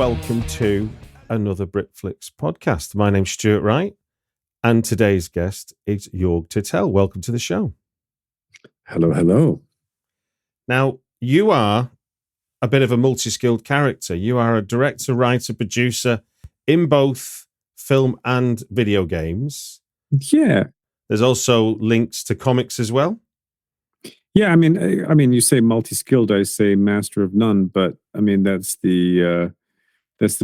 welcome to another Britflix podcast. My name's Stuart Wright, and today's guest is JORG TITTEL. Welcome to the show. Hello, hello. Now, you are a bit of a multi-skilled character. You are a director, writer, producer in both film and video games. Yeah. There's also links to comics as well. Yeah, I mean, you say multi-skilled, I say master of none, but I mean that's the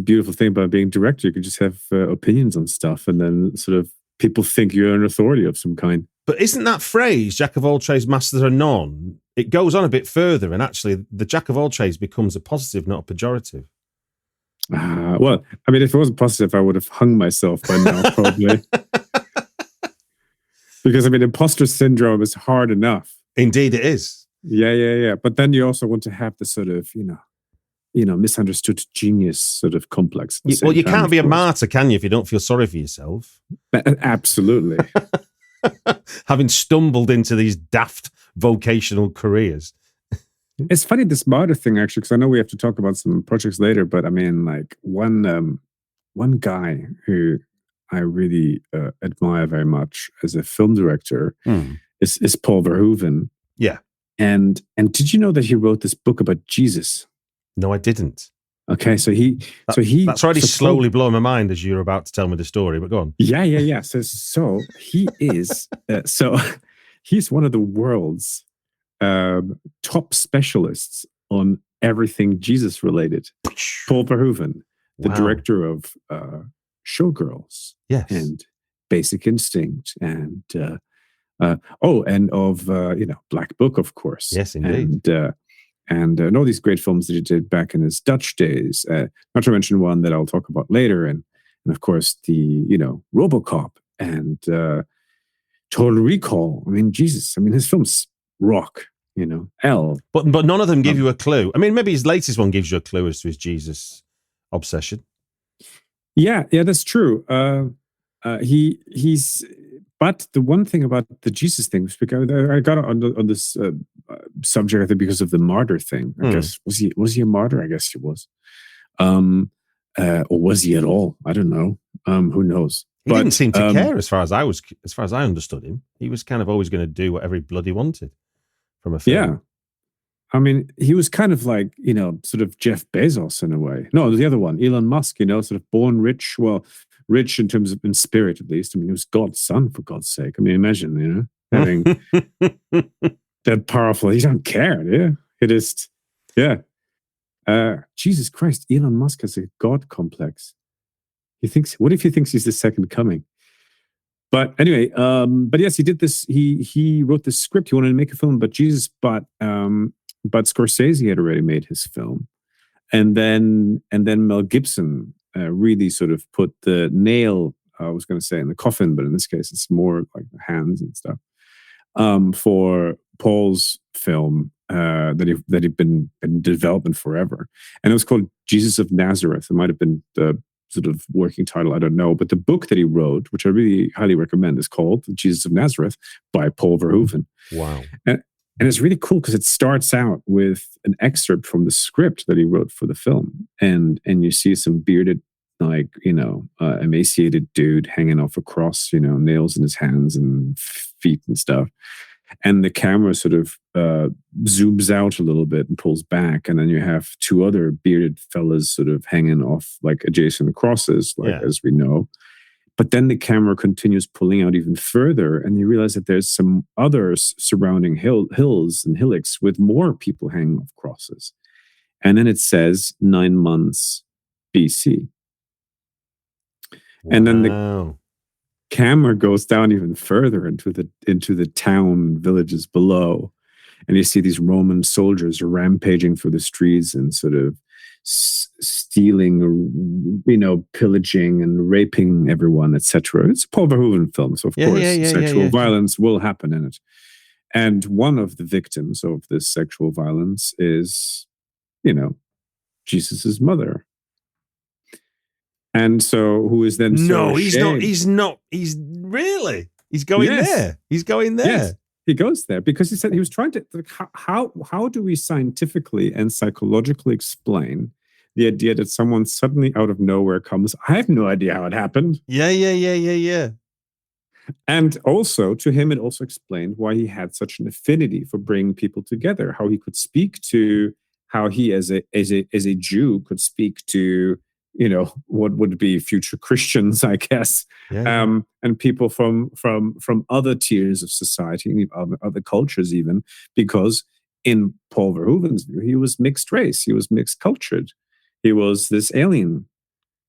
beautiful thing about being director. You can just have opinions on stuff, and then sort of people think you're an authority of some kind. But isn't that phrase, jack of all trades, master of none, it goes on a bit further, and actually the jack of all trades becomes a positive, not a pejorative. Well, I mean, if it wasn't positive, I would have hung myself by now, probably. Because, I mean, imposter syndrome is hard enough. Indeed it is. Yeah. But then you also want to have the sort of, misunderstood genius sort of complex. Well, you can't be a martyr, can you, if you don't feel sorry for yourself? Absolutely. Having stumbled into these daft vocational careers. It's funny, this martyr thing, actually, because I know we have to talk about some projects later, but I mean, like, one guy who I really admire very much as a film director is Paul Verhoeven. Yeah. And did you know that he wrote this book about Jesus? No, I didn't. Okay, that's already slowly blowing my mind as you're about to tell me the story, but go on. Yeah. So he is he's one of the world's top specialists on everything Jesus related. Paul Verhoeven, the director of Showgirls, yes, and Basic Instinct, and of Black Book, of course. Yes, indeed. And all these great films that he did back in his Dutch days. Not to mention one that I'll talk about later, and of course the RoboCop and Total Recall. I mean, Jesus. I mean, his films rock. L. But none of them give you a clue. I mean, maybe his latest one gives you a clue as to his Jesus obsession. Yeah, that's true. He's. But the one thing about the Jesus thing was because I got on this subject, I think, because of the martyr thing. I guess was he a martyr? I guess he was. Or was he at all? I don't know. Who knows? He didn't seem to care, as far as I understood him. He was kind of always going to do whatever he bloody wanted from a film. Yeah. I mean, he was kind of like, sort of Jeff Bezos in a way. No, the other one, Elon Musk, sort of born rich. Well, rich in terms of, in spirit at least. I mean, he was God's son, for God's sake. I mean, imagine, having that powerful. He don't care, yeah. It is, yeah. Jesus Christ, Elon Musk has a God complex. What if he thinks he's the second coming? But anyway, but yes, he did this. He wrote this script. He wanted to make a film about Jesus, but Scorsese had already made his film, and then Mel Gibson really sort of put the nail, I was going to say, in the coffin, but in this case, it's more like the hands and stuff, for Paul's film that he'd been in development forever, and it was called Jesus of Nazareth. It might have been the sort of working title, I don't know, but the book that he wrote, which I really highly recommend, is called Jesus of Nazareth by Paul Verhoeven. Wow. And it's really cool because it starts out with an excerpt from the script that he wrote for the film. And you see some bearded, emaciated dude hanging off a cross, nails in his hands and feet and stuff. And the camera sort of zooms out a little bit and pulls back. And then you have two other bearded fellas sort of hanging off like adjacent crosses, as we know. But then the camera continues pulling out even further, and you realize that there's some others surrounding hills and hillocks with more people hanging off crosses. And then it says 9 months BC. And then the camera goes down even further into the town villages below, and you see these Roman soldiers rampaging through the streets and sort of stealing, pillaging and raping everyone, etc. It's a Paul Verhoeven film, so of course sexual violence will happen in it. And one of the victims of this sexual violence is, Jesus's mother. And so, who is then he's not. He's really. He's going there. He's going there. Yes, he goes there because he said he was trying to. How do we scientifically and psychologically explain the idea that someone suddenly out of nowhere comes. I have no idea how it happened. Yeah. And also, to him, it also explained why he had such an affinity for bringing people together. How he could speak to, how he, as a Jew, could speak to, what would be future Christians, I guess, and people from other tiers of society, other cultures, even, because in Paul Verhoeven's view, he was mixed race, he was mixed cultured, he was this alien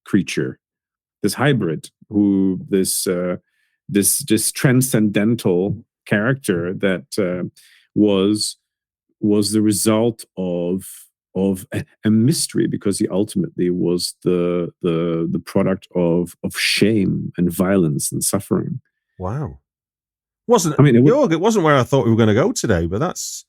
creature, this hybrid, this transcendental character that was the result of a mystery, because he ultimately was the product of shame and violence and suffering. Wow. It wasn't where I thought we were going to go today, but that's.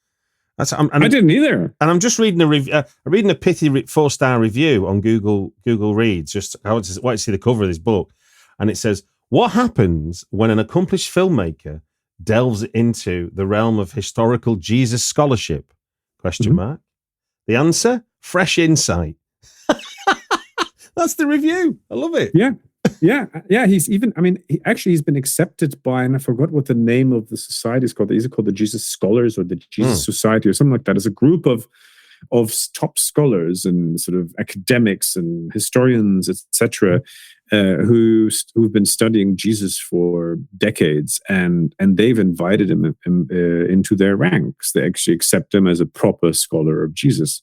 I didn't either. And I'm just reading a pithy 4-star review on Google Reads. Just I want to see the cover of this book, and it says, "What happens when an accomplished filmmaker delves into the realm of historical Jesus scholarship?" ? The answer: fresh insight. That's the review. I love it. Yeah. He's been accepted by, and I forgot what the name of the society is called. Is it called the Jesus Scholars or the Jesus Society or something like that? It's a group of top scholars and sort of academics and historians, etc., who've been studying Jesus for decades, and they've invited him into their ranks. They actually accept him as a proper scholar of Jesus.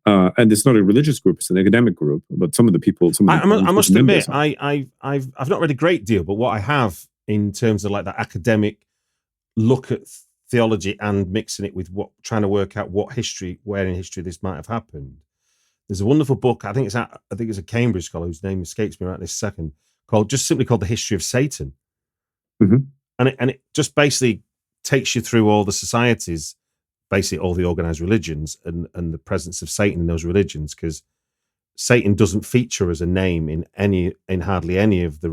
And it's not a religious group; it's an academic group. But some of the people, I must admit, I've not read a great deal, but what I have in terms of like that academic look at theology and mixing it with trying to work out where in history this might have happened. There's a wonderful book. I think it's a Cambridge scholar whose name escapes me right this second, simply called The History of Satan, and it just basically takes you through all the societies, basically all the organized religions, and the presence of Satan in those religions, because Satan doesn't feature as a name in hardly any of the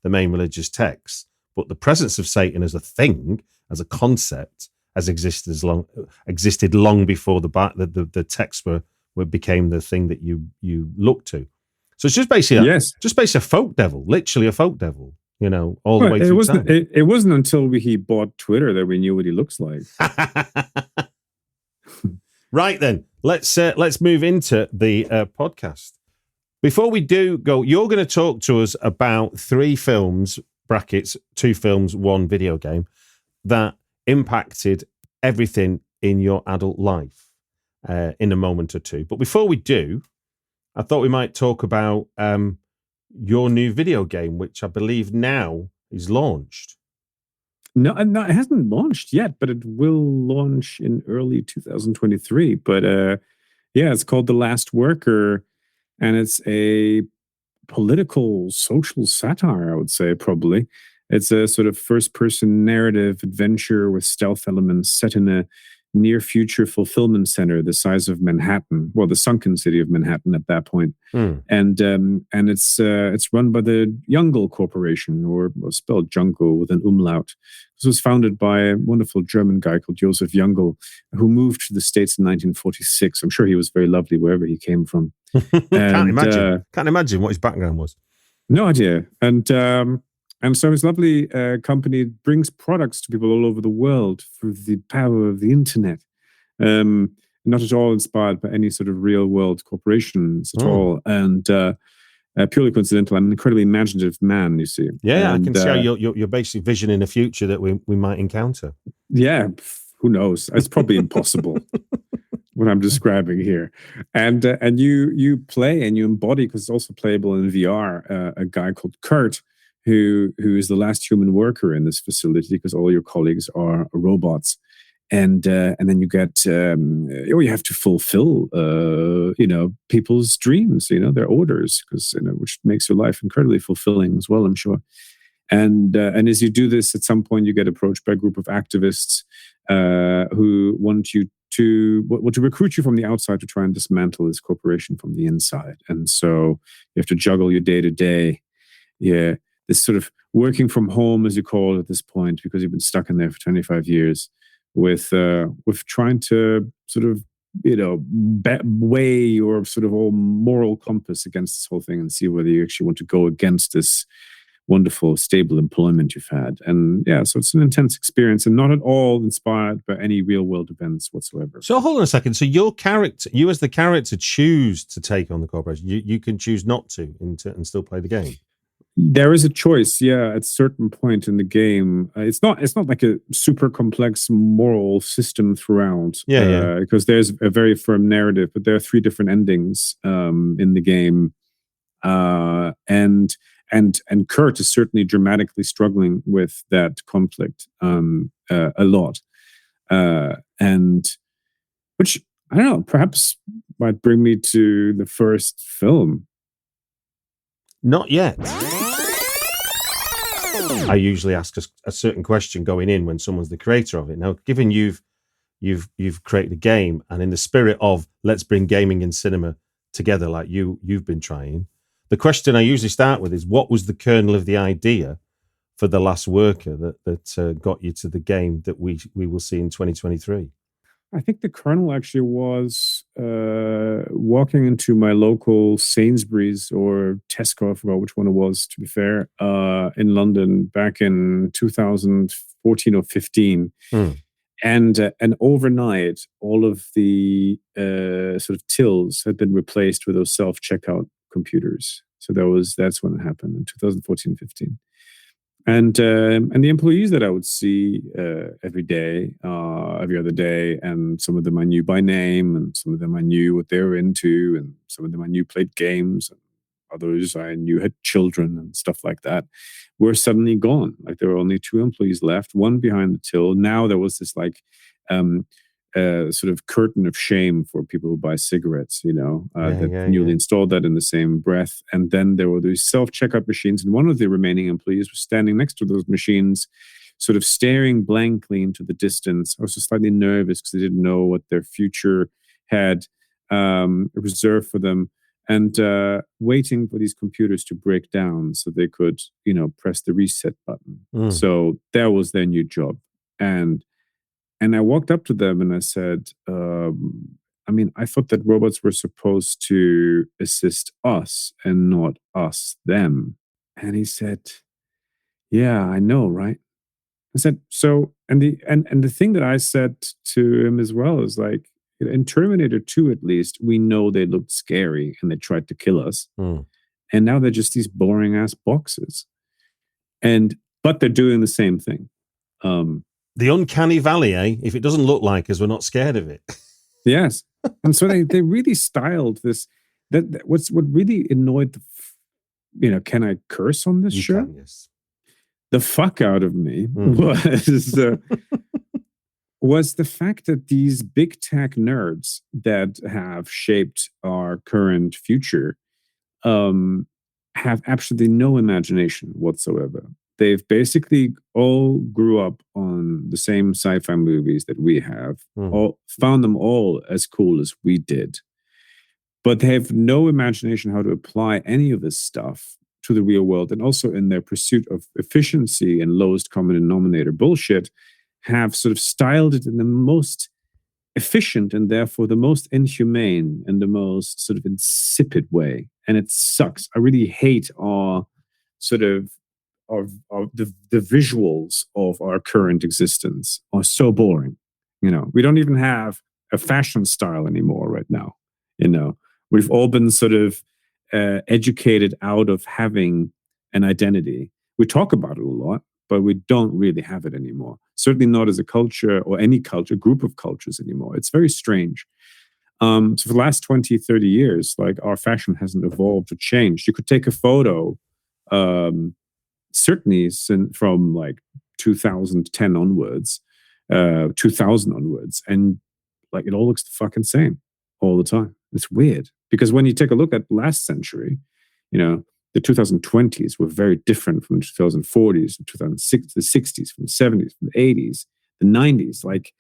main religious texts, but the presence of Satan as a thing, as a concept, has existed long before the texts became the thing that you look to. So it's just basically a folk devil, literally a folk devil. All the way through time. It wasn't until he bought Twitter that we knew what he looks like. Right then, let's move into the podcast. Before we do go, you're going to talk to us about 3 films (brackets 2 films, 1 video game) that impacted everything in your adult life in a moment or two. But before we do, I thought we might talk about your new video game, which I believe now is launched. No, it hasn't launched yet, but it will launch in early 2023. But it's called The Last Worker, and it's a political, social satire, I would say, probably. It's a sort of first-person narrative adventure with stealth elements set in a near-future fulfillment center the size of Manhattan, well, the sunken city of Manhattan at that point. And it's run by the Jungle Corporation, or spelled Jungle with an umlaut. This was founded by a wonderful German guy called Joseph Jungle, who moved to the States in 1946. I'm sure he was very lovely wherever he came from. Can't imagine what his background was. No idea. And so his lovely company brings products to people all over the world through the power of the internet. Not at all inspired by any sort of real world corporations at all. And purely coincidental. I'm an incredibly imaginative man, you see. Yeah, I can see how you're basically visioning a future that we might encounter. Yeah, who knows? It's probably impossible. What I'm describing here, and you play and you embody, because it's also playable in VR, a guy called Kurt, who is the last human worker in this facility, because all your colleagues are robots, and then you get you have to fulfill people's dreams, their orders, because which makes your life incredibly fulfilling as well, I'm sure. And as you do this, at some point you get approached by a group of activists who want to recruit you from the outside to try and dismantle this corporation from the inside. And so you have to juggle your day to day. Yeah. This sort of working from home, as you call it at this point, because you've been stuck in there for 25 years, with trying to sort of weigh your sort of all moral compass against this whole thing and see whether you actually want to go against this wonderful, stable employment you've had. And yeah, so it's an intense experience and not at all inspired by any real world events whatsoever. So hold on a second. So you as the character choose to take on the corporation. You can choose not to and still play the game. There is a choice, yeah, at a certain point in the game. It's not like a super complex moral system throughout. Because there's a very firm narrative, but there are 3 different endings in the game. And Kurt is certainly dramatically struggling with that conflict a lot. And which, I don't know, perhaps might bring me to the first film. Not yet. I usually ask a certain question going in when someone's the creator of it. Now, given you've created a game, and in the spirit of let's bring gaming and cinema together, like you've been trying, the question I usually start with is, what was the kernel of the idea for The Last Worker that got you to the game that we will see in 2023? I think the kernel actually was walking into my local Sainsbury's or Tesco, I forgot which one it was, to be fair, in London back in 2014 or 15. And overnight, all of the sort of tills had been replaced with those self-checkout computers. So that's when it happened in 2014-15. And the employees that I would see every day, every other day, and some of them I knew by name, and some of them I knew what they were into, and some of them I knew played games, and others I knew had children and stuff like that, were suddenly gone. Like there were only 2 employees left, one behind the till. Now there was this like sort of curtain of shame for people who buy cigarettes, newly installed that in the same breath. And then there were these self-checkout machines, and one of the remaining employees was standing next to those machines, sort of staring blankly into the distance. I was just slightly nervous because I didn't know what their future had reserved for them, and waiting for these computers to break down so they could, press the reset button. So that was their new job. And I walked up to them and I said, I thought that robots were supposed to assist us and not us them. And he said, yeah, I know, right? I said, so, and the thing that I said to him as well is like, in Terminator 2, at least, we know they looked scary and they tried to kill us. And now they're just these boring ass boxes. But they're doing the same thing. The uncanny valley, eh? If it doesn't look like us, we're not scared of it. Yes. And so they really styled this. What really annoyed can I curse on this show? Can, yes. The fuck out of me was the fact that these big tech nerds that have shaped our current future have absolutely no imagination whatsoever. They've basically all grew up on the same sci-fi movies that we have, all found them all as cool as we did. But they have no imagination how to apply any of this stuff to the real world. And also in their pursuit of efficiency and lowest common denominator bullshit, have sort of styled it in the most efficient and therefore the most inhumane and the most sort of insipid way. And it sucks. I really hate our sort of the visuals of our current existence are so boring. We don't even have a fashion style anymore right now. We've all been sort of educated out of having an identity. We talk about it a lot, but we don't really have it anymore. Certainly not as a culture or any culture, group of cultures anymore. It's very strange. So for the last 20, 30 years, like our fashion hasn't evolved or changed. You could take a photo, certainly from like 2010 onwards, 2000 onwards, and like it all looks the fucking same all the time. It's weird because when you take a look at last century, the 2020s were very different from the 2040s, the 2060s, the 60s, from the 70s, from the 80s, the 90s. Like,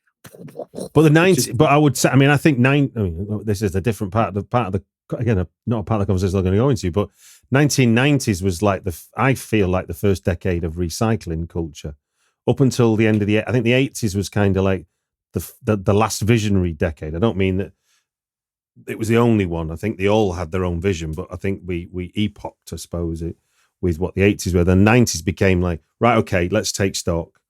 but the 90s. But I would say, I think this is a different part of the again, not a part of the conversation I'm going to go into, but 1990s was like I feel like the first decade of recycling culture up until the end of I think the 80s was kind of like the last visionary decade. I don't mean that it was the only one. I think they all had their own vision, but I think we epoched, I suppose, it with what the 80s were. The 90s became like, right, okay, let's take stock.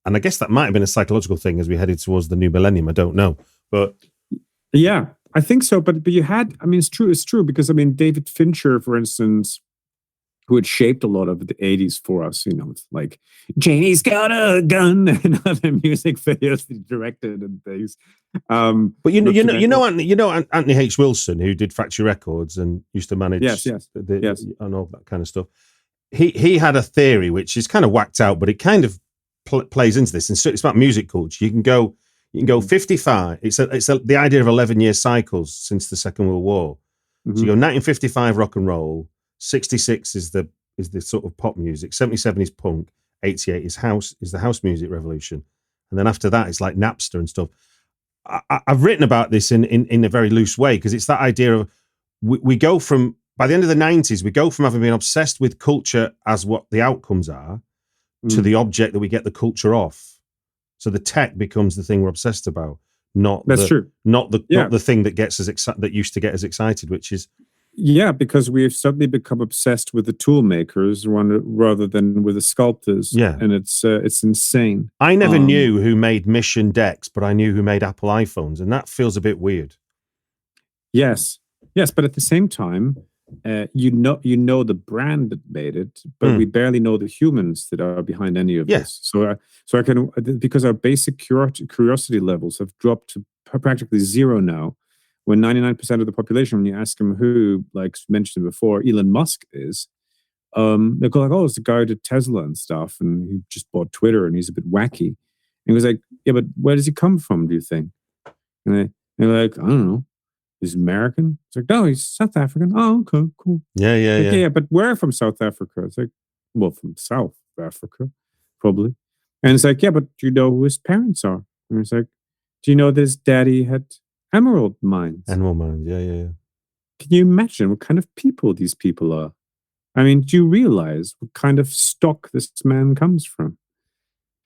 And I guess that might have been a psychological thing as we headed towards the new millennium. I don't know, but yeah, I think so. But you had, I mean, it's true because I mean, David Fincher, for instance, who had shaped a lot of the 80s for us, you know, like Janie's got a gun and other music videos he directed and things. But you know Anthony H. Wilson, who did Factory Records and used to manage yes. and all that kind of stuff. He had a theory which is kind of whacked out, but it kind of plays into this. And so it's about music culture. You can go 55. It's the idea of 11-year cycles since the Second World War. Mm-hmm. So you go 1955 rock and roll, 66 is the sort of pop music, 77 is punk, 88 is the house music revolution, and then after that it's like Napster and stuff. I've written about this in a very loose way because it's that idea of we go from, by the end of the 90s, we go from having been obsessed with culture as what the outcomes are to the object that we get the culture off. So the tech becomes the thing we're obsessed about, not the thing that gets us that used to get us excited, which is. Yeah, because we've suddenly become obsessed with the tool makers rather than with the sculptors. Yeah, and it's insane. I never knew who made Mission decks, but I knew who made Apple iPhones, and that feels a bit weird. Yes, but at the same time, you know the brand that made it, but we barely know the humans that are behind any of this. So I can, because our basic curiosity levels have dropped to practically zero now. When 99% of the population, when you ask them who, like mentioned before, Elon Musk is, they go like, oh, it's the guy who did Tesla and stuff, and he just bought Twitter, and he's a bit wacky. And he was like, yeah, but where does he come from, do you think? And they're like, I don't know. He's American? It's like, no, he's South African. Oh, okay, cool. Yeah. But where from South Africa? It's like, well, from South Africa, probably. And it's like, yeah, but do you know who his parents are? And it's like, do you know this daddy had emerald mines? Emerald mines, yeah. Can you imagine what kind of people these people are? I mean, do you realize what kind of stock this man comes from?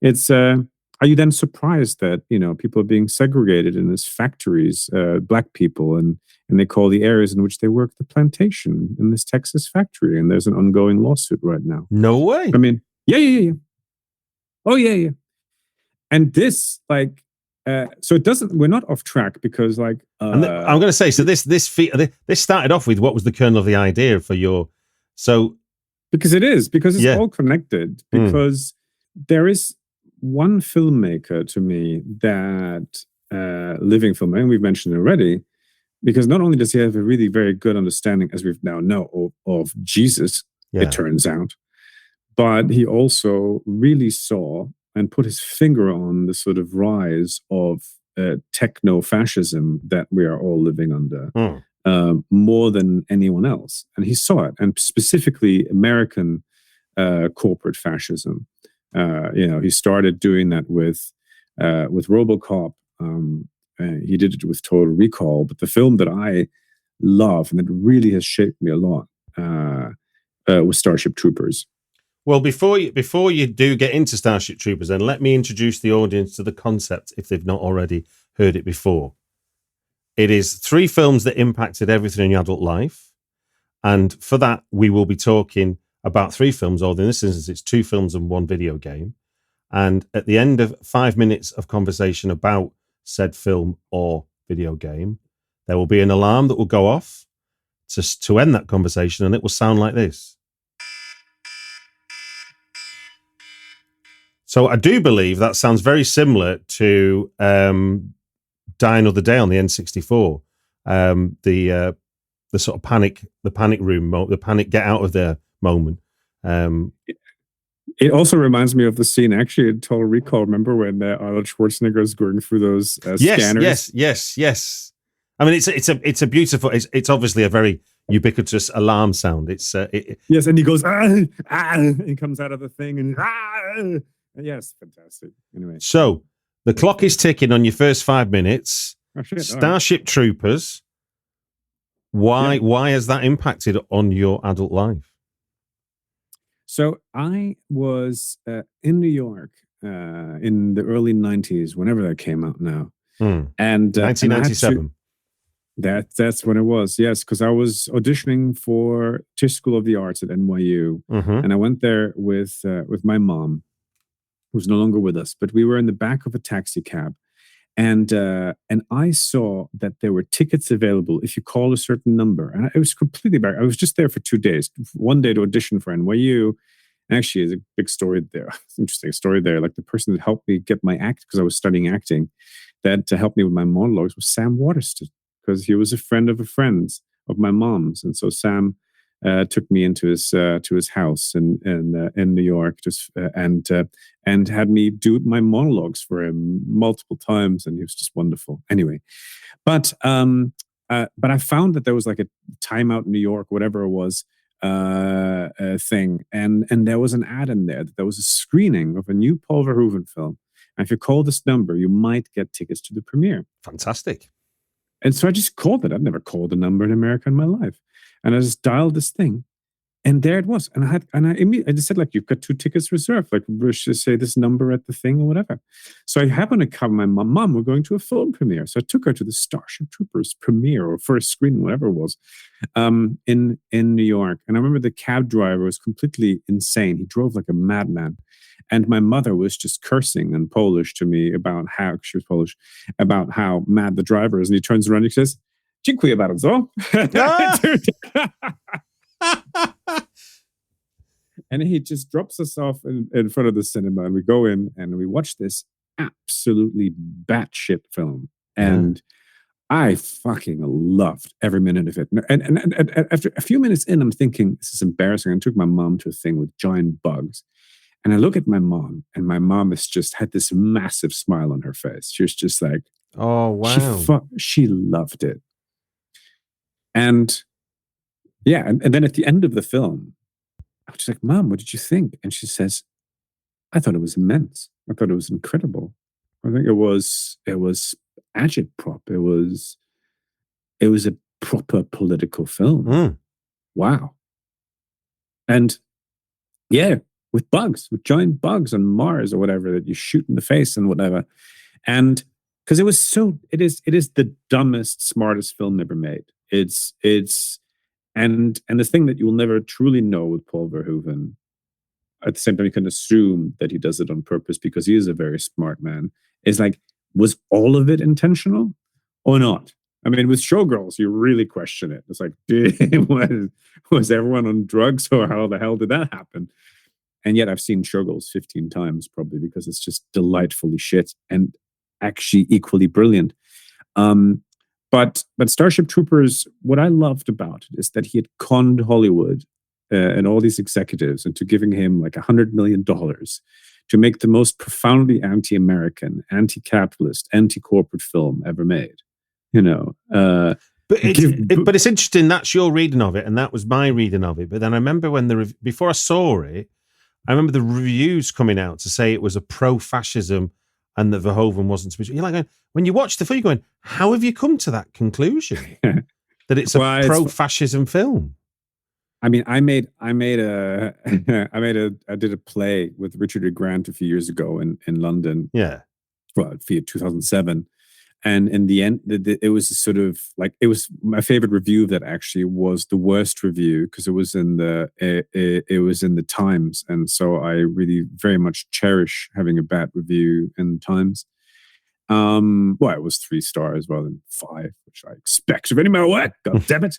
It's, are you then surprised that, you know, people are being segregated in these factories, black people, and they call the areas in which they work the plantation in this Texas factory, and there's an ongoing lawsuit right now. No way. I mean, yeah. Oh, yeah. And this, like, so it doesn't. We're not off track because, like, I'm going to say, so this started off with what was the kernel of the idea for your, so because it's all connected. Because there is one filmmaker to me that living filmmaker, and we've mentioned it already, because not only does he have a really very good understanding, as we now know, of Jesus, it turns out, but he also really saw and put his finger on the sort of rise of techno-fascism that we are all living under, more than anyone else. And he saw it, and specifically American corporate fascism. He started doing that with RoboCop. He did it with Total Recall. But the film that I love and that really has shaped me a lot was Starship Troopers. Well, before you do get into Starship Troopers, then let me introduce the audience to the concept if they've not already heard it before. It is 3 films that impacted everything in your adult life. And for that, we will be talking about 3 films, or in this instance, it's 2 films and 1 video game. And at the end of 5 minutes of conversation about said film or video game, there will be an alarm that will go off to end that conversation, and it will sound like this. So I do believe that sounds very similar to Die Another Day on the N64. The sort of panic room, the panic get out of there moment. It also reminds me of the scene actually in Total Recall. Remember when Arnold Schwarzenegger is going through those scanners? Yes. I mean, it's a beautiful. It's obviously a very ubiquitous alarm sound. It's yes, and he goes and he comes out of the thing and yes, fantastic. Anyway, so the clock is ticking on your first 5 minutes. Oh, shit. Starship Troopers. Why has that impacted on your adult life? So I was in New York in the early 90s, whenever that came out now. And 1997. That's when it was. Yes, because I was auditioning for Tisch School of the Arts at NYU, and I went there with my mom, who's no longer with us. But we were in the back of a taxi cab, and I saw that there were tickets available if you call a certain number. And it was completely bad. I was just there for 2 days. One day to audition for NYU. Actually, there's a big story there. It's an interesting story there. Like the person that helped me get my act, because I was studying acting, that to help me with my monologues was Sam Waterston, because he was a friend of of my mom's, and so Sam took me into his house in New York, and had me do my monologues for him multiple times, and he was just wonderful. Anyway, but I found that there was like a Time Out in New York, whatever it was, thing, and there was an ad in there that there was a screening of a new Paul Verhoeven film, and if you call this number, you might get tickets to the premiere. Fantastic. And so I just called it. I've never called a number in America in my life, and I just dialed this thing, and there it was. And I just said, like, you've got 2 tickets reserved. Like, we should say this number at the thing or whatever. So I happened to cover my mom. We're going to a film premiere. So I took her to the Starship Troopers premiere, or first screening, whatever it was, in New York. And I remember the cab driver was completely insane. He drove like a madman. And my mother was just cursing in Polish to me about how, she was Polish, about how mad the driver is. And he turns around and he says, "Dziękuję bardzo." And he just drops us off in front of the cinema, and we go in and we watch this absolutely batshit film. And I fucking loved every minute of it. And after a few minutes in, I'm thinking, this is embarrassing. I took my mom to a thing with giant bugs. And I look at my mom, and my mom has just had this massive smile on her face. She was just like, oh, wow. She loved it. And yeah, and then at the end of the film, I was just like, "Mom, what did you think?" And she says, "I thought it was immense. I thought it was incredible. I think it was agitprop. It was a proper political film. Wow." And yeah, with giant bugs on Mars or whatever that you shoot in the face and whatever. And because it is the dumbest, smartest film ever made. And the thing that you will never truly know with Paul Verhoeven, at the same time you can assume that he does it on purpose because he is a very smart man, is like, was all of it intentional or not? I mean, with Showgirls, you really question it. It's like, was everyone on drugs, or how the hell did that happen? And yet I've seen Showgirls 15 times, probably because it's just delightfully shit and actually equally brilliant. But Starship Troopers, what I loved about it is that he had conned Hollywood and all these executives into giving him like $100 million to make the most profoundly anti-American, anti-capitalist, anti-corporate film ever made. You know, but it's interesting. That's your reading of it, and that was my reading of it. But then I remember when before I saw it, I remember the reviews coming out to say it was a pro-fascism and that Verhoeven wasn't supposed to. You're like, when you watch the film, you're going, how have you come to that conclusion? That it's a pro-fascism film? I mean, I did a play with Richard E. Grant a few years ago in London. Yeah. Well, for 2007. And in the end, it was sort of like, it was my favorite review of that actually was the worst review, because it was in the Times. And so I really very much cherish having a bad review in the Times. Well, it was 3 stars rather than 5, which I expect of any matter what. God damn it.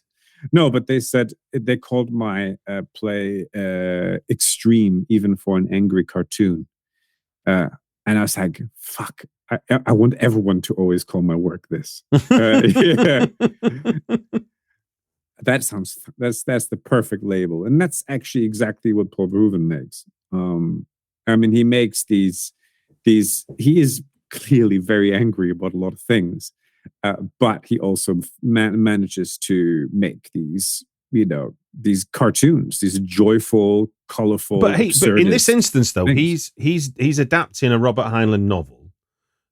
No, but they said, they called my play extreme, even for an angry cartoon. And I was like, fuck. I want everyone to always call my work this. Yeah. That's the perfect label, and that's actually exactly what Paul Verhoeven makes. I mean, he makes these. He is clearly very angry about a lot of things, but he also manages to make these, these cartoons, these joyful, colorful. But in this instance, though, things. he's adapting a Robert Heinlein novel.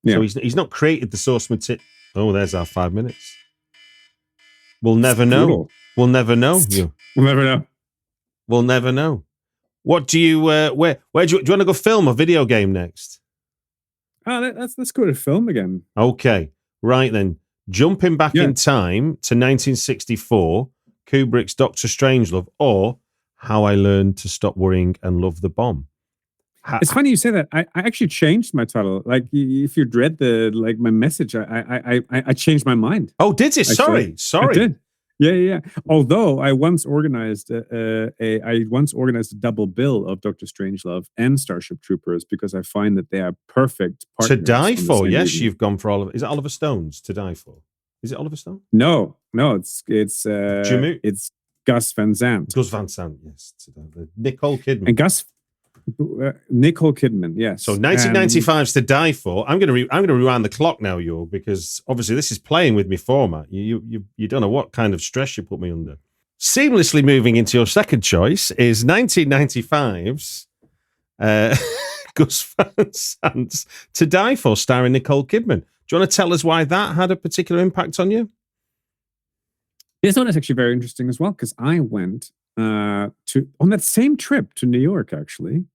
Yeah. So he's not created the source material. Oh, there's our 5 minutes. We'll never know. Brutal. We'll never know. We'll never know. We'll never know. What do you? Where do you want to go? Film or video game next? Let's go to film again. Okay, right then. jumping back in time to 1964, Kubrick's Dr. Strangelove, or How I Learned to Stop Worrying and Love the Bomb. It's funny you say that. I actually changed my title. Like, if you'd read my message, I changed my mind. Oh, did you? Sorry. I did. Yeah. Although I once organized a double bill of Dr. Strangelove and Starship Troopers because I find that they are perfect partners. To Die For. Yes, you've gone for Oliver. Is it Oliver Stone's To Die For? Is it Oliver Stone? No, it's Gus Van Sant. Gus Van Sant, yes. Nicole Kidman. And Nicole Kidman, yes. So 1995's To Die For. I'm going to rewind the clock now, Jörg, because obviously this is playing with me format. You don't know what kind of stress you put me under. Seamlessly moving into your second choice is 1995's Gus Van Sant's To Die For, starring Nicole Kidman. Do you want to tell us why that had a particular impact on you? This one is actually very interesting as well, because I went on that same trip to New York, actually.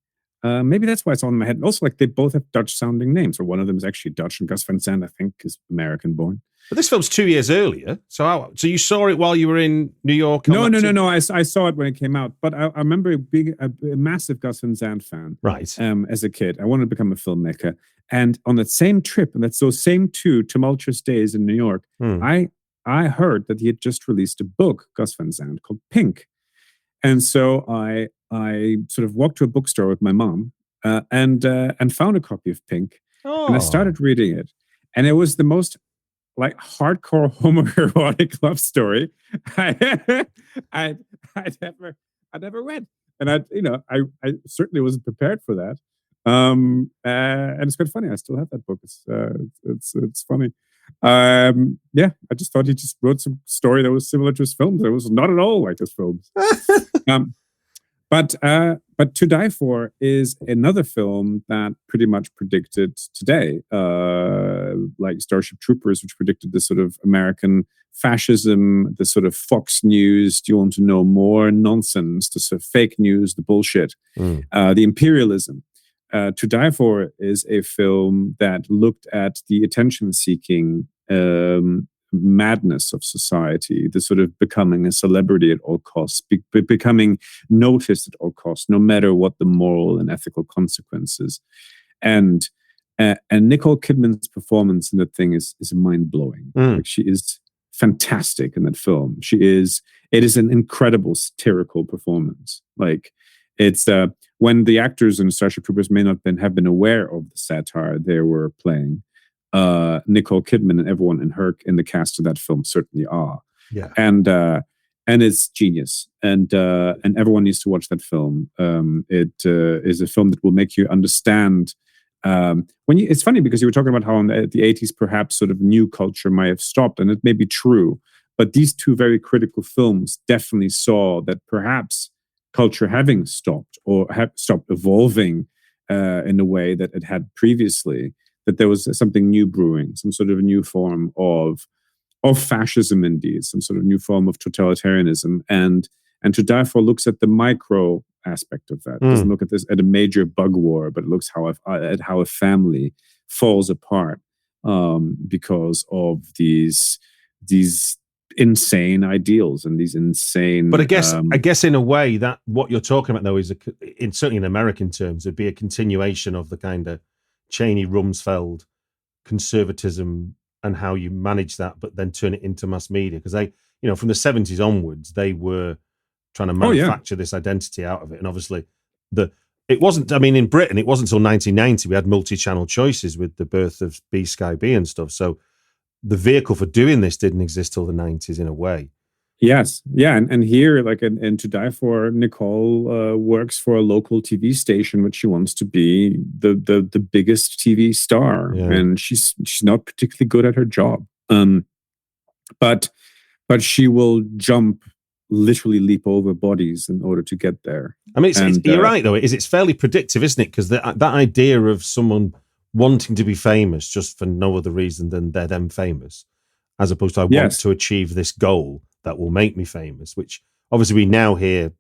Maybe that's why it's on my head. And also, like, they both have Dutch-sounding names, or one of them is actually Dutch, and Gus Van Sant, I think, is American-born. But this film's 2 years earlier, so you saw it while you were in New York? No. I saw it when it came out, but I remember being a massive Gus Van Sant fan. Right. As a kid, I wanted to become a filmmaker, and on that same trip, and that's those same 2 tumultuous days in New York, I heard that he had just released a book, Gus Van Sant, called Pink. And so I sort of walked to a bookstore with my mom and found a copy of Pink. And I started reading it. And it was the most like hardcore homoerotic love story I'd ever read. And I certainly wasn't prepared for that. And it's quite funny. I still have that book. It's funny. I just thought he just wrote some story that was similar to his films. It was not at all like his films. But To Die For is another film that pretty much predicted today, like Starship Troopers, which predicted the sort of American fascism, the sort of Fox News, do you want to know more nonsense, the sort of fake news, the bullshit, the imperialism. To Die For is a film that looked at the attention-seeking madness of society, the sort of becoming a celebrity at all costs, becoming noticed at all costs, no matter what the moral and ethical consequences. And Nicole Kidman's performance in that thing is mind-blowing. Like, she is fantastic in that film. It is an incredible satirical performance. Like, it's when the actors in Starship Troopers may not have been aware of the satire they were playing, Nicole Kidman and everyone in the cast of that film certainly are. Yeah. And it's genius. And everyone needs to watch that film. It is a film that will make you understand. It's funny because you were talking about how in the 80s perhaps sort of new culture might have stopped, and it may be true. But these 2 very critical films definitely saw that perhaps culture having stopped or have stopped evolving in a way that it had previously, that there was something new brewing, some sort of a new form of fascism, indeed, some sort of new form of totalitarianism. And To Die For looks at the micro aspect of that. It doesn't look at this at a major bug war, but it looks at how a family falls apart because of these insane ideals and these insane. But I guess in a way that what you're talking about though is certainly in American terms, it'd be a continuation of the kind of Cheney Rumsfeld conservatism and how you manage that, but then turn it into mass media, because they, from the 70s onwards, they were trying to manufacture this identity out of it, and obviously it wasn't. I mean, in Britain, it wasn't until 1990 we had multi-channel choices with the birth of B Sky B and stuff. So the vehicle for doing this didn't exist till the 90s in a way. Yes. Yeah. And here, like in To Die For, Nicole works for a local TV station, which she wants to be the biggest TV star. Yeah. And she's not particularly good at her job. But she will literally leap over bodies in order to get there. I mean, you're right, though. It's fairly predictive, isn't it? Because that idea of someone wanting to be famous just for no other reason than they're them famous, as opposed to I want to achieve this goal that will make me famous, which obviously we now hear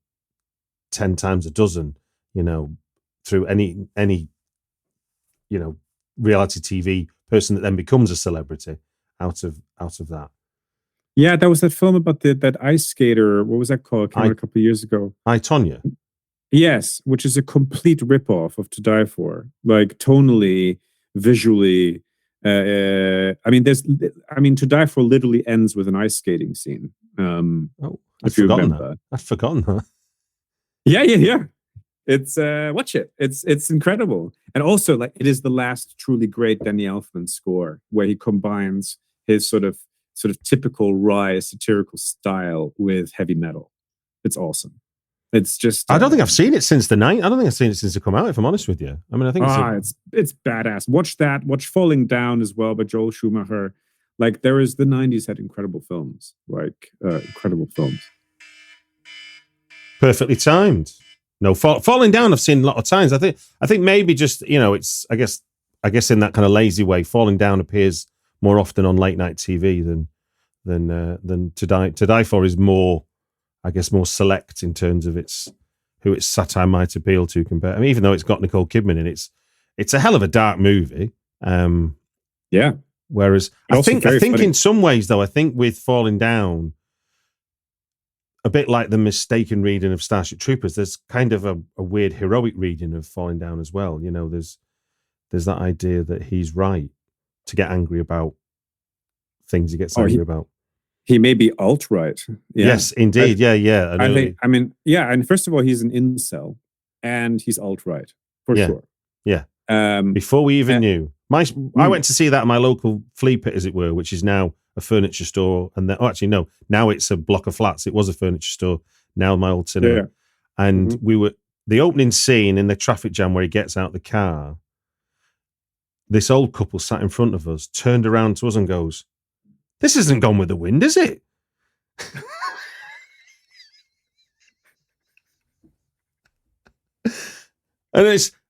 10 times a dozen, through any reality TV person that then becomes a celebrity. out of that. Yeah, there was that film about that ice skater. What was that called? Came out a couple of years ago. I, Tonya. Yes, which is a complete ripoff of To Die For, like tonally, visually. To Die For literally ends with an ice skating scene. I'd forgotten that. I'd forgotten that. Yeah. It's watch it. It's incredible, and also like it is the last truly great Danny Elfman score, where he combines his sort of typical wry satirical style with heavy metal. It's awesome. It's just I don't think I've seen it since the night. I don't think I've seen it since it come out, if I'm honest with you. I mean, I think it's badass. Watch that. Watch Falling Down as well by Joel Schumacher. Like the 90s had incredible films, incredible films. Perfectly timed. No, Falling Down I've seen a lot of times. I think maybe just, it's I guess in that kind of lazy way, Falling Down appears more often on late night TV than To Die For is more, I guess, more select in terms of who its satire might appeal to compared. I mean, even though it's got Nicole Kidman in it, it's a hell of a dark movie. Yeah. Whereas I think in some ways though, I think with Falling Down, a bit like the mistaken reading of Starship Troopers, there's kind of a weird heroic reading of Falling Down as well. There's that idea that he's right to get angry about things he gets angry about. He may be alt-right. Yeah. Yes, indeed. Yeah. And first of all, he's an incel, and he's alt-right for sure. Yeah. Before we even knew, I went to see that at my local flea pit, as it were, which is now a furniture store, and now it's a block of flats. It was a furniture store. Now my old cinema, and we were the opening scene in the traffic jam where he gets out the car. This old couple sat in front of us, turned around to us, and goes, "This isn't Gone with the Wind, is it?"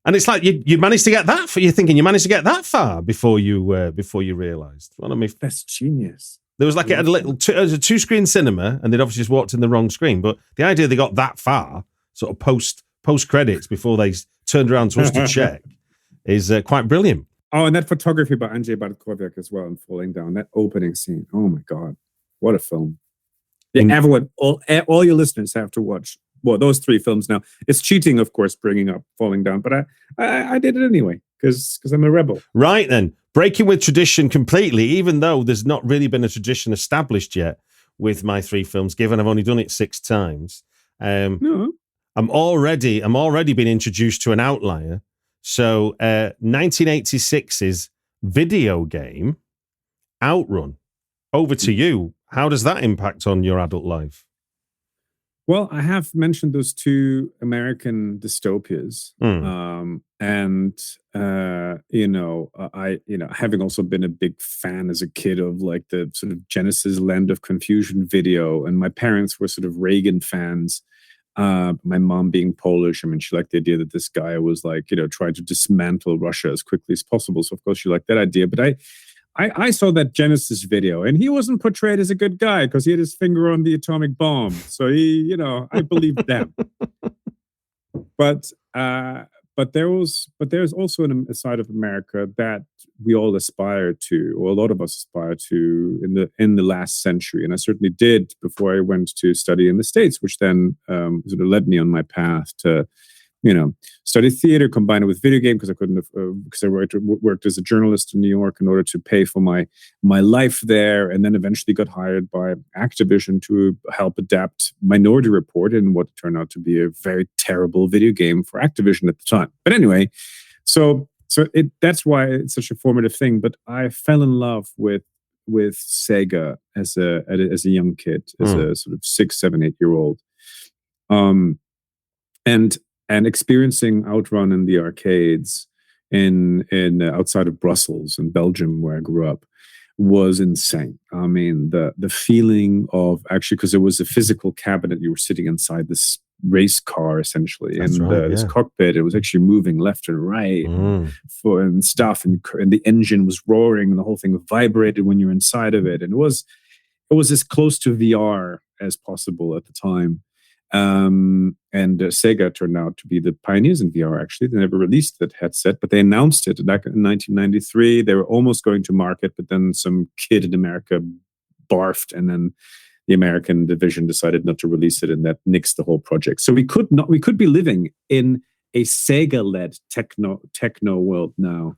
And it's like you managed to get that far. You're thinking you managed to get that far before you realised. Well, I mean, that's genius. There was like it was a 2-screen cinema, and they'd obviously just walked in the wrong screen. But the idea they got that far, sort of post credits, before they turned around to us to check, is quite brilliant. Oh, and that photography by Andrzej Bartkowiak as well, and Falling Down, that opening scene. Oh my God, what a film! Yeah, everyone, all your listeners have to watch. Well, those 3 films now. It's cheating, of course, bringing up Falling Down, but I did it anyway because I'm a rebel. Right then, breaking with tradition completely, even though there's not really been a tradition established yet with my 3 films, given I've only done it 6 times. No. I'm already being introduced to an outlier. So 1986's video game, Outrun. Over to you. How does that impact on your adult life? Well, I have mentioned those 2 American dystopias, having also been a big fan as a kid of like the sort of Genesis Land of Confusion video, and my parents were sort of Reagan fans. My mom being Polish, I mean, she liked the idea that this guy was like, trying to dismantle Russia as quickly as possible. So of course she liked that idea, but I saw that Genesis video, and he wasn't portrayed as a good guy because he had his finger on the atomic bomb. So I believed them. But there's also a side of America that we all aspire to, or a lot of us aspire to, in the last century. And I certainly did before I went to study in the States, which then sort of led me on my path to study theater, combine it with video game because I couldn't because I worked as a journalist in New York in order to pay for my life there, and then eventually got hired by Activision to help adapt Minority Report in what turned out to be a very terrible video game for Activision at the time. But anyway, so that's why it's such a formative thing. But I fell in love with Sega as a young kid, as a sort of 6, 7, 8-year-old, and experiencing Outrun in the arcades in outside of Brussels in Belgium, where I grew up, was insane. I mean, the feeling of actually, because it was a physical cabinet, you were sitting inside this race car essentially, this cockpit, it was actually moving left and right and stuff, and the engine was roaring, and the whole thing vibrated when you're inside of it, and it was as close to VR as possible at the time. And Sega turned out to be the pioneers in VR, actually. They never released that headset, but they announced it back in 1993. They were almost going to market, but then some kid in America barfed, and then the American division decided not to release it, and that nixed the whole project. So we could be living in a Sega-led techno world now,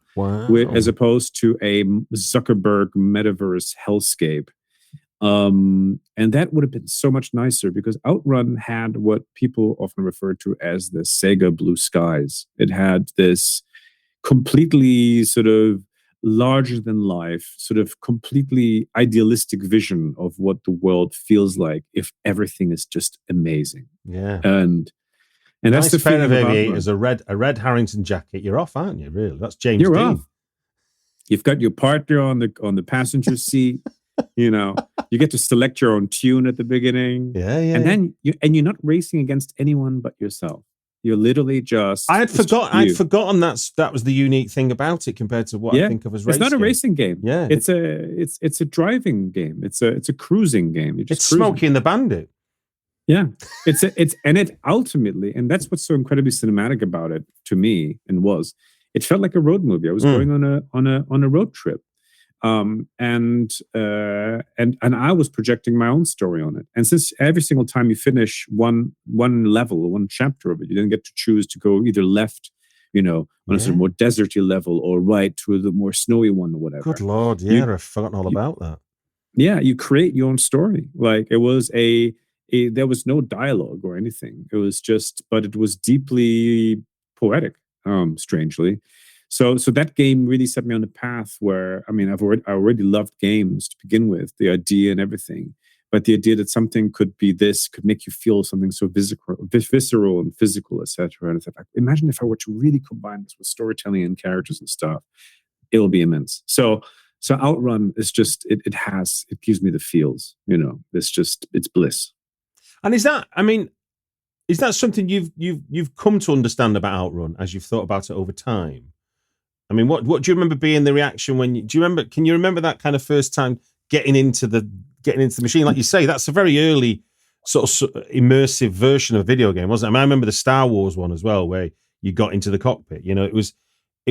as opposed to a Zuckerberg metaverse hellscape. And that would have been so much nicer, because Outrun had what people often refer to as the Sega blue skies. It had this completely sort of larger than life, sort of completely idealistic vision of what the world feels like if everything is just amazing. Yeah. And that's the pair of feeling aviators, a red Harrington jacket. You're off, aren't you? Really? That's James Dean. Off. You've got your partner on the passenger seat. You know, you get to select your own tune at the beginning. Then you're not racing against anyone but yourself. You're literally just. I'd forgotten that was the unique thing about it compared to what I think of as racing. It's not a racing game. Yeah, it's a driving game. It's a cruising game. It's Smokey and the Bandit. Yeah, it ultimately, and that's what's so incredibly cinematic about it to me, and it felt like a road movie. I was going on a road trip. And I was projecting my own story on it. And since every single time you finish one level or one chapter of it, you then get to choose to go either left, on a sort of more deserty level, or right to the more snowy one, or whatever. Good Lord, I've forgotten all about that. Yeah, you create your own story. Like, it was there was no dialogue or anything. It was but it was deeply poetic, strangely. So that game really set me on the path where, I already loved games to begin with, the idea and everything. But the idea that something could make you feel something so visceral and physical, etc. And I thought, imagine if I were to really combine this with storytelling and characters and stuff, it'll be immense. So Outrun is just, it gives me the feels, it's bliss. And is that something you've come to understand about Outrun as you've thought about it over time? I mean, what do you remember being the reaction can you remember that kind of first time getting into the machine? Like you say, that's a very early sort of immersive version of a video game, wasn't it? I remember the Star Wars one as well, where you got into the cockpit. It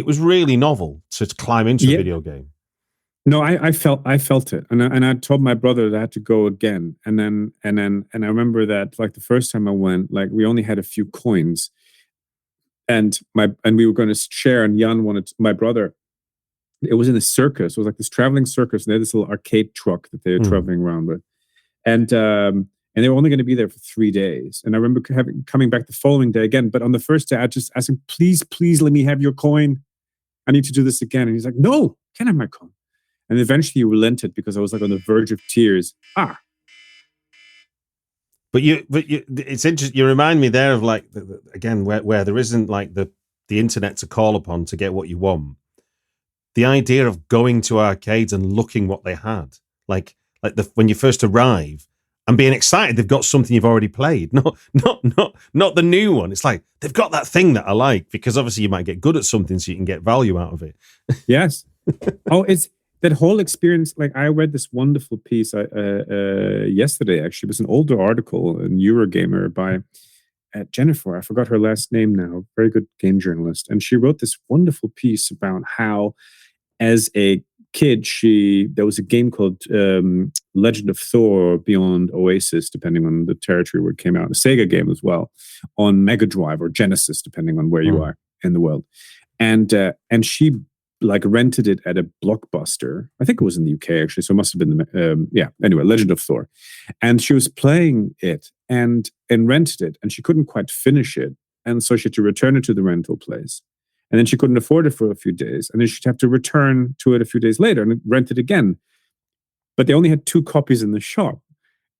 was really novel to climb into a video game. No, I felt it, and I told my brother that I had to go again, and I remember that, like, the first time I went, like, we only had a few coins. And we were going to share, and Jan my brother, it was in a circus. It was like this traveling circus, and they had this little arcade truck that they were traveling around with. And they were only going to be there for 3 days. And I remember coming back the following day again. But on the first day, I just asked him, please let me have your coin. I need to do this again. And he's like, no, can't have my coin. And eventually he relented, because I was like on the verge of tears. But it's interesting. You remind me there of, like, again, where there isn't, like, the internet to call upon to get what you want. The idea of going to arcades and looking what they had, like when you first arrive, and being excited they've got something you've already played, not the new one. It's like, they've got that thing that I like, because obviously you might get good at something, so you can get value out of it. Yes. It's that whole experience. Like, I read this wonderful piece yesterday, actually. It was an older article in Eurogamer by Jennifer. I forgot her last name now. Very good game journalist. And she wrote this wonderful piece about how, as a kid, there was a game called Legend of Thor Beyond Oasis, depending on the territory where it came out. A Sega game as well, on Mega Drive or Genesis, depending on where you are in the world. And she, like, rented it at a Blockbuster. I think it was in the UK, actually, so it must have been anyway, Legend of Thor. And she was playing it and rented it, and she couldn't quite finish it, and so she had to return it to the rental place. And then she couldn't afford it for a few days, and then she'd have to return to it a few days later and rent it again. But they only had 2 copies in the shop.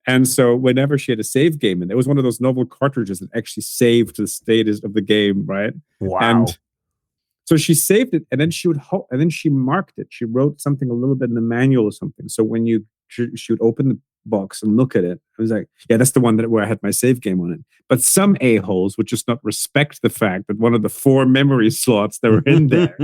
And so whenever she had a save game, and it was one of those novel cartridges that actually saved the status of the game, right? Wow. And so she saved it, and then she marked it. She wrote something a little bit in the manual or something. So when she would open the box and look at it, I was like, yeah, that's the one where I had my save game on it. But some a-holes would just not respect the fact that one of the 4 memory slots that were in there,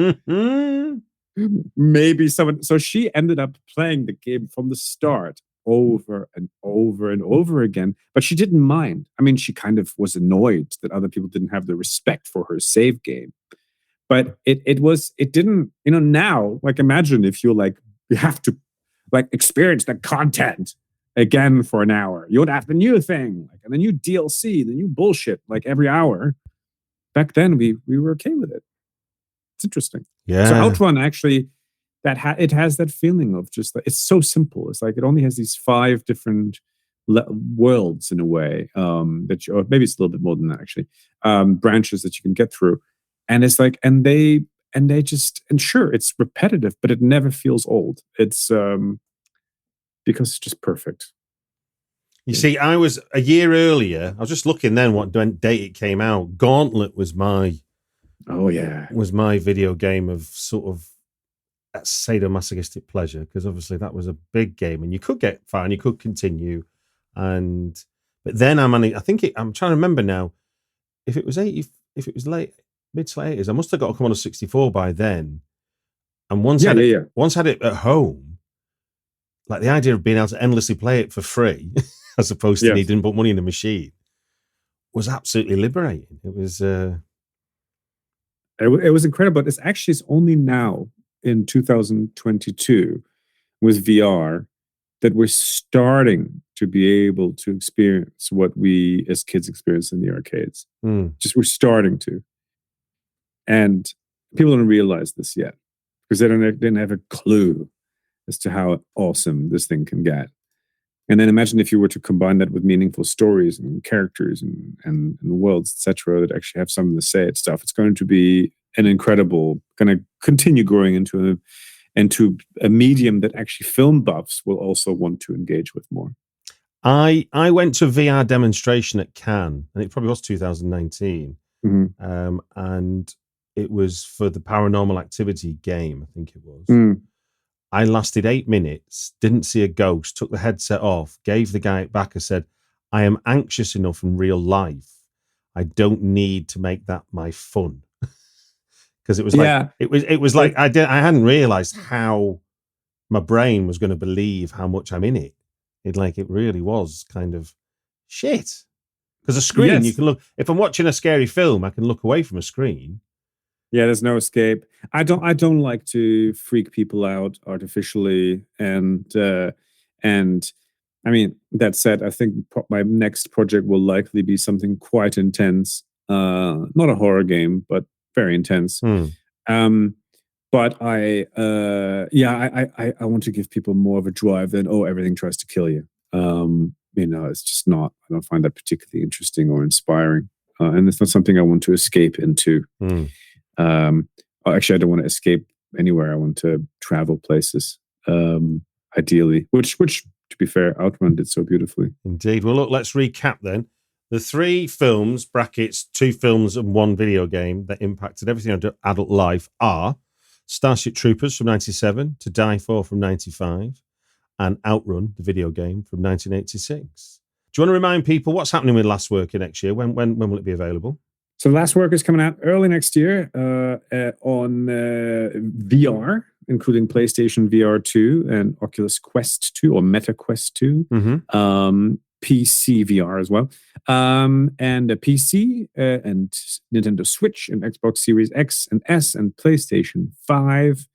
maybe someone. So she ended up playing the game from the start over and over and over again. But she didn't mind. I mean, she kind of was annoyed that other people didn't have the respect for her save game. But it didn't, now, like, imagine if you have to experience the content again for an hour. You would have the new thing, and the new DLC, the new bullshit, every hour. Back then, we were okay with it. It's interesting. Yeah. So Outrun actually, it has that feeling of just it's so simple. It's it only has these 5 different worlds in a way, or maybe it's a little bit more than that actually, branches that you can get through, and it's and sure, it's repetitive, but it never feels old. It's because it's just perfect. You see, I was a year earlier. I was just looking then what date it came out. Gauntlet was my video game of sort of sadomasochistic pleasure, because obviously that was a big game and you could get far and you could continue. But then I'm trying to remember now if it was late mid to late 80s. I must have got a Commodore 64 by then, and once had it at home. Like the idea of being able to endlessly play it for free, as opposed to needing to put money in the machine, was absolutely liberating. It was incredible. It's only now in 2022 with VR that we're starting to be able to experience what we as kids experienced in the arcades. Just we're starting to, and people don't realize this yet because they didn't have a clue as to how awesome this thing can get. And then imagine if you were to combine that with meaningful stories and characters and worlds, etc., that actually have something to say and stuff. It's going to be an incredible, going to continue growing into a medium that actually film buffs will also want to engage with more. I went to a VR demonstration at Cannes, and it probably was 2019. And it was for the Paranormal Activity game, I think it was. I lasted 8 minutes, didn't see a ghost, took the headset off, gave the guy it back and said, I am anxious enough in real life. I don't need to make that my fun. Because it was I hadn't realized how my brain was going to believe how much I'm in it. It really was kind of shit. Because a screen, you can look, if I'm watching a scary film, I can look away from a screen. Yeah, there's no escape. I don't like to freak people out artificially, and I mean, that said, I think my next project will likely be something quite intense. Not a horror game, but very intense. But I want to give people more of a drive than everything tries to kill you. It's just not. I don't find that particularly interesting or inspiring, and it's not something I want to escape into. Actually, I don't want to escape anywhere. I want to travel places, ideally, which to be fair, Outrun did so beautifully. Indeed. Well, look, let's recap then. The 3 films, brackets, 2 films and 1 video game that impacted everything in adult life are Starship Troopers from 97, To Die For from 95, and Outrun, the video game, from 1986. Do you want to remind people what's happening with Last Worker next year? When will it be available? So Last Worker is coming out early next year on VR, including PlayStation VR 2 and Oculus Quest 2 or Meta Quest 2, PC VR as well, and a PC and Nintendo Switch and Xbox Series X and S and PlayStation 5.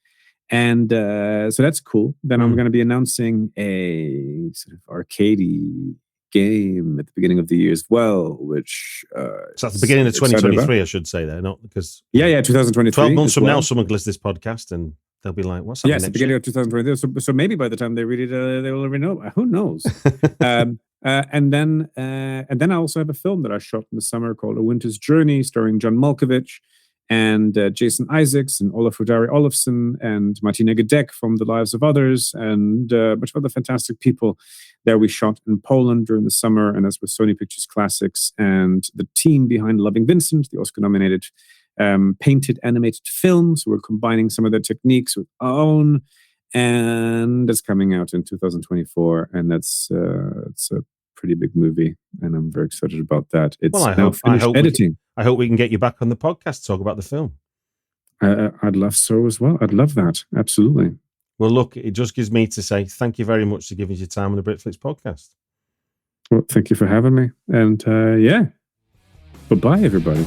And so that's cool. Then I'm going to be announcing a sort of arcadey game at the beginning of the year as well, which so at the beginning of 2023, I should say there, not because 2023. 12 months from now, someone will listen to this podcast and they'll be like, "What's happening?" Yes, the beginning of 2023. So maybe by the time they read it, they will already know. Who knows? And then I also have a film that I shot in the summer called A Winter's Journey, starring John Malkovich and Jason Isaacs and Olafur Dari Olafsson and Martina Gedeck from The Lives of Others and a bunch of other fantastic people. There we shot in Poland during the summer, and that's with Sony Pictures Classics and the team behind Loving Vincent, the Oscar-nominated painted animated film. So we're combining some of their techniques with our own, and that's coming out in 2024, and it's a pretty big movie, and I'm very excited about that. It's now finished editing. I hope we can get you back on the podcast to talk about the film. I'd love so as well. I'd love that. Absolutely. Well, look, it just gives me to say thank you very much for giving us your time on the Britflix podcast. Well, thank you for having me. And yeah, bye-bye, everybody.